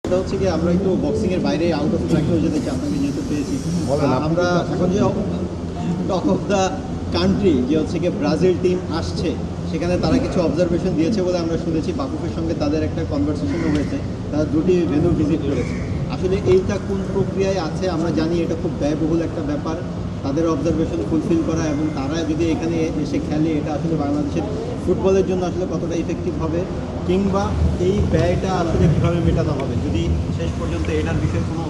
সেটা হচ্ছে কি আমরা একটু বক্সিং এর বাইরে আউট অফ ট্র্যাকেও যেতে চাই, আপনাকে যেহেতু পেয়েছি। আমরা এখন যে টক অফ দ্য কান্ট্রি যে হচ্ছে কি ব্রাজিল টিম আসছে, সেখানে তারা কিছু অবজারভেশন দিয়েছে বলে আমরা শুনেছি। বাকুফের সঙ্গে তাদের একটা কনভারসেশনও হয়েছে, তারা দুটি ভেন্যু ভিজিট করেছে। আসলে এইটা কোন প্রক্রিয়ায় আছে আমরা জানি, এটা খুব ব্যয়বহুল একটা ব্যাপার তাদের অবজারভেশন ফুলফিল করা, এবং তারা যদি এখানে এসে খেলে এটা আসলে বাংলাদেশের ফুটবলের জন্য আসলে কতটা ইফেক্টিভ হবে, কিংবা এই ব্যয়টা আসলে কীভাবে মেটানো হবে, যদি শেষ পর্যন্ত এটার বিষয়ে কোনো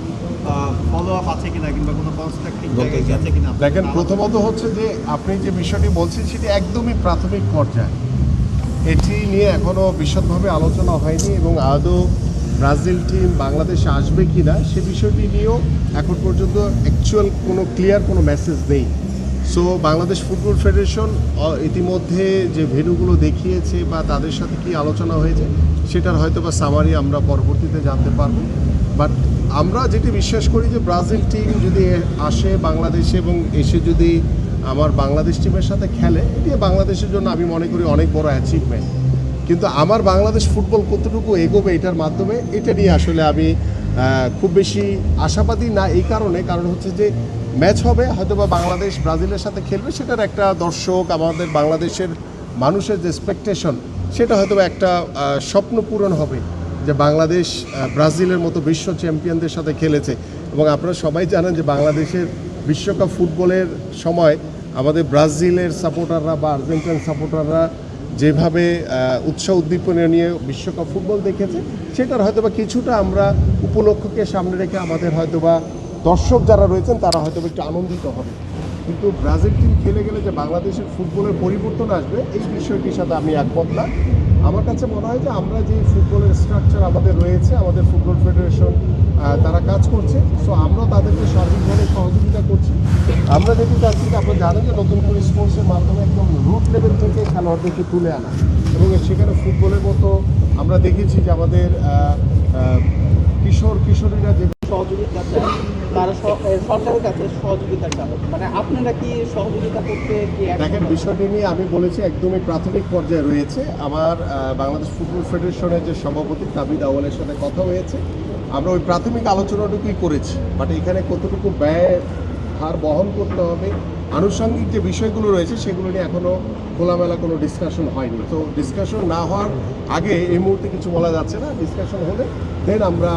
ফলো আপ আছে কিনা, কিংবা কোনো কনস্ট্রাকটিভ জায়গায় আছে কিনা। দেখেন, প্রথমত হচ্ছে যে আপনি যে বিষয়টি বলছেন সেটি একদমই প্রাথমিক পর্যায়ে, এটি নিয়ে এখনও বিশদভাবে আলোচনা হয়নি এবং আদৌ ব্রাজিল টিম বাংলাদেশে আসবে কি না সে বিষয়টি নিয়েও এখন পর্যন্ত অ্যাকচুয়াল কোনো ক্লিয়ার কোনো মেসেজ নেই। সো বাংলাদেশ ফুটবল ফেডারেশন ইতিমধ্যে যে ভেন্যুগুলো দেখিয়েছে বা তাদের সাথে কি আলোচনা হয়েছে সেটার হয়তো বা সামারি আমরা পরবর্তীতে জানতে পারবো। বাট আমরা যেটি বিশ্বাস করি যে ব্রাজিল টিম যদি আসে বাংলাদেশে এবং এসে যদি আমার বাংলাদেশ টিমের সাথে খেলে, এটি বাংলাদেশের জন্য আমি মনে করি অনেক বড় অ্যাচিভমেন্ট। কিন্তু আমার বাংলাদেশ ফুটবল কতটুকু এগোবে এটার মাধ্যমে, এটা নিয়ে আসলে আমি খুব বেশি আশাবাদী না। এই কারণ হচ্ছে যে ম্যাচ হবে, হয়তো বা বাংলাদেশ ব্রাজিলের সাথে খেলবে, সেটার একটা দর্শক আমাদের বাংলাদেশের মানুষের যে এক্সপেকটেশন সেটা হয়তো একটা স্বপ্ন পূরণ হবে যে বাংলাদেশ ব্রাজিলের মতো বিশ্ব চ্যাম্পিয়নদের সাথে খেলেছে। এবং আপনারা সবাই জানেন যে বাংলাদেশের বিশ্বকাপ ফুটবলের সময় আমাদের ব্রাজিলের সাপোর্টাররা বা আর্জেন্টিনান সাপোর্টাররা যেভাবে উৎসাহ উদ্দীপনা নিয়ে বিশ্বকাপ ফুটবল দেখেছে, সেটার হয়তোবা কিছুটা আমরা উপলক্ষকে সামনে রেখে আমাদের হয়তোবা দর্শক যারা রয়েছেন তারা হয়তো একটু আনন্দিত হবে। কিন্তু ব্রাজিল টিম খেলে গেলে যে বাংলাদেশের ফুটবলের পরিবর্তন আসবে এই বিষয়টির সাথে আমি একমত না। আমার কাছে মনে হয় যে আমরা যে ফুটবলের স্ট্রাকচার আমাদের রয়েছে, আমাদের ফুটবল ফেডারেশন তারা কাজ করছে, সো আমরাও তাদেরকে সার্বিকভাবে সহযোগিতা করছি। আমরা যেটি চাচ্ছি যে আপনারা জানেন যে নতুন করে স্পোর্টসের মাধ্যমে একদম রুট লেভেল থেকে খেলোয়াড়দেরকে তুলে আনা, এবং সেখানে ফুটবলের মতো আমরা দেখেছি যে আমাদের কিশোরীরা যে সহযোগিতা চায়, তারা সরকারের কাছে সহযোগিতা চায়, মানে আপনারা কি সহযোগিতা করতে কি? দেখেন, বিষয়টি নিয়ে আমি বলেছি একদমই প্রাথমিক পর্যায়ে রয়েছে। আমার বাংলাদেশ ফুটবল ফেডারেশনের যে সভাপতি তাবিদ আওয়ালের সাথে কথা হয়েছে, আমরা ওই প্রাথমিক আলোচনাটুকুই করেছি। বাট এখানে কতটুকু ব্যয় হার বহন করতে হবে, আনুষঙ্গিক যে বিষয়গুলো রয়েছে সেগুলো নিয়ে এখনও খোলামেলা কোনো ডিসকাশন হয়নি। তো ডিসকাশন না হওয়ার আগে এই মুহূর্তে কিছু বলা যাচ্ছে না। ডিসকাশন হলে দেন আমরা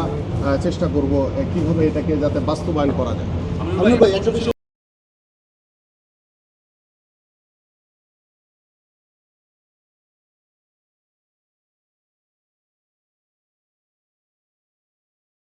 চেষ্টা করব কীভাবে এটাকে যাতে বাস্তবায়ন করা যায়।